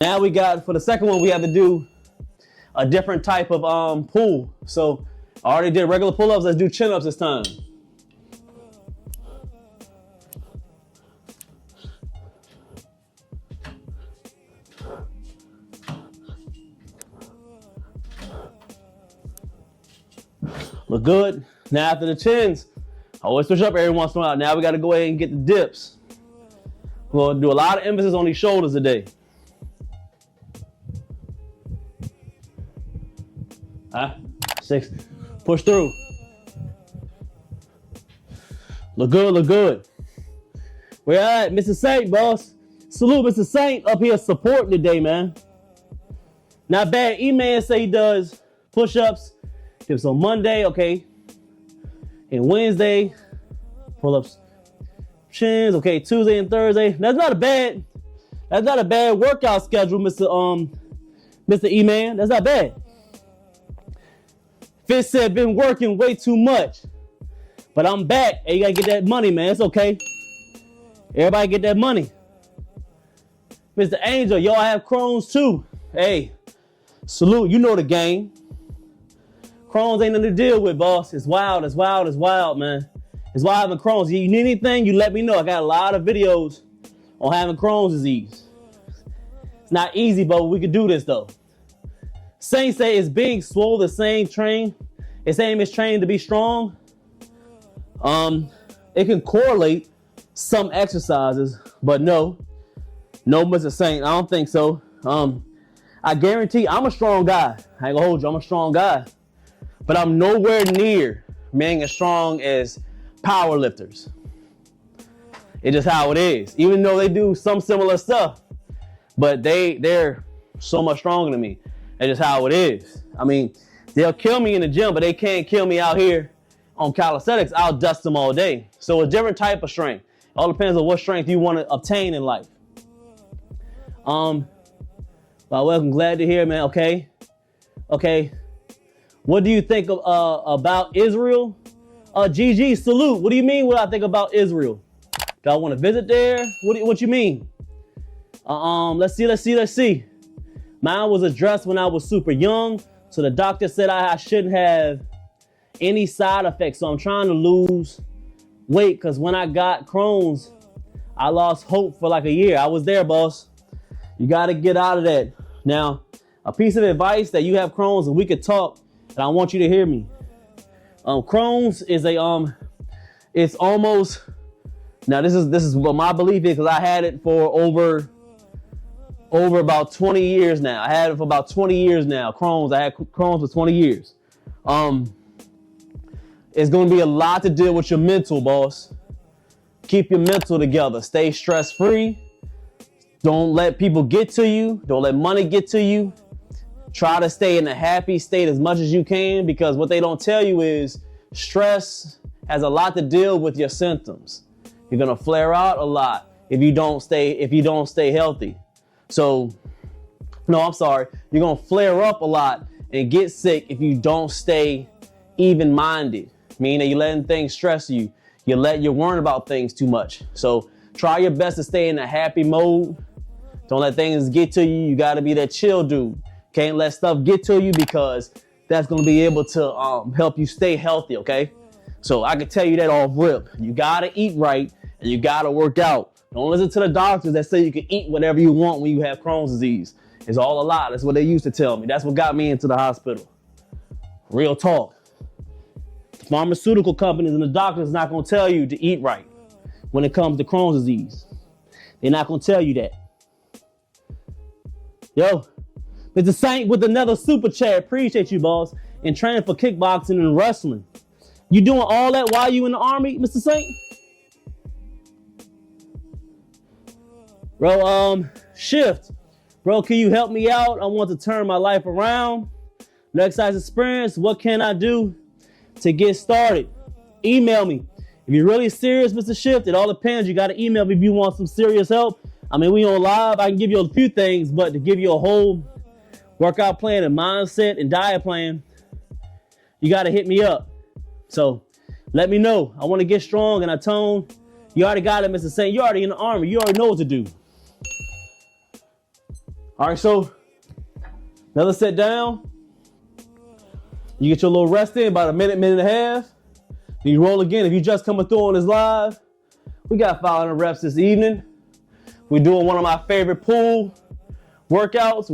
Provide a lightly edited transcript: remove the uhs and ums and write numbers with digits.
Now we got, for the second one, we have to do a different type of pull. So I already did regular pull-ups. Let's do chin-ups this time. Look good. Now after the chins, I always switch up every once in a while. Now we got to go ahead and get the dips. We'll do a lot of emphasis on these shoulders today. Six. Push through. Look good, look good. Where at, Mr. Saint, boss? Salute Mr. Saint up here supporting today, man. Not bad. E-Man say he does push-ups. Dips on Monday, okay. And Wednesday, pull-ups, chins, okay. Tuesday and Thursday. That's not a bad workout schedule, Mr. E-Man. That's not bad. Fitz said been working way too much, but I'm back. Hey, you gotta get that money, man. It's okay. Everybody get that money. Mr. Angel, y'all have Crohn's too. Hey, salute. You know the game. Crohn's ain't nothing to deal with, boss. It's wild, it's wild, it's wild, man. It's wild having Crohn's. You need anything, you let me know. I got a lot of videos on having Crohn's disease. It's not easy, but we could do this though. Saints say it's big, swole, the same train. It's same as trained to be strong. It can correlate some exercises, but no, Mr. Saint, I don't think so. I guarantee I'm a strong guy. I ain't gonna hold you, I'm a strong guy. But I'm nowhere near being as strong as power lifters. It's just how it is. Even though they do some similar stuff, but they're so much stronger than me. That's just how it is. I mean, they'll kill me in the gym, but they can't kill me out here on calisthenics. I'll dust them all day. So a different type of strength. It all depends on what strength you want to obtain in life. Well, welcome. Glad to hear, man. Okay. What do you think of, about Israel? GG, salute. What do you mean what I think about Israel? Do I want to visit there? What you mean? Let's see. Mine was addressed when I was super young. So the doctor said I shouldn't have any side effects. So I'm trying to lose weight because when I got Crohn's, I lost hope for like a year. I was there, boss. You got to get out of that. Now, a piece of advice that you have Crohn's and we could talk, and I want you to hear me. Crohn's is it's almost, now this is what my belief is because I had it for over about 20 years now. I had it for about 20 years now. Crohn's, I had Crohn's for 20 years. It's going to be a lot to deal with your mental, boss. Keep your mental together. Stay stress-free. Don't let people get to you. Don't let money get to you. Try to stay in a happy state as much as you can because what they don't tell you is stress has a lot to deal with your symptoms. You're going to flare out a lot if you don't stay healthy. So, no, I'm sorry. You're going to flare up a lot and get sick if you don't stay even-minded. Meaning that you're letting things stress you. You're worrying about things too much. So try your best to stay in a happy mode. Don't let things get to you. You got to be that chill dude. Can't let stuff get to you because that's going to be able to help you stay healthy, okay? So I can tell you that off rip. You got to eat right and you got to work out. Don't listen to the doctors that say you can eat whatever you want when you have Crohn's disease. It's all a lie. That's what they used to tell me. That's what got me into the hospital. Real talk. The pharmaceutical companies and the doctors not going to tell you to eat right when it comes to Crohn's disease. They're not going to tell you that. Yo, Mr. Saint with another super chat. Appreciate you, boss. And training for kickboxing and wrestling. You doing all that while you in the Army, Mr. Saint? Bro, Shift. Bro, can you help me out? I want to turn my life around. No exercise experience. What can I do to get started? Email me. If you're really serious, Mr. Shift, it all depends. You got to email me if you want some serious help. I mean, we on live. I can give you a few things, but to give you a whole workout plan and mindset and diet plan, you got to hit me up. So let me know. I want to get strong and I tone. You already got it, Mr. Saint. You already in the Army. You already know what to do. All right, so another set down. You get your little rest in, about a minute, minute and a half. Then you roll again. If you just coming through on this live, we got 500 reps this evening. We're doing one of my favorite pool workouts.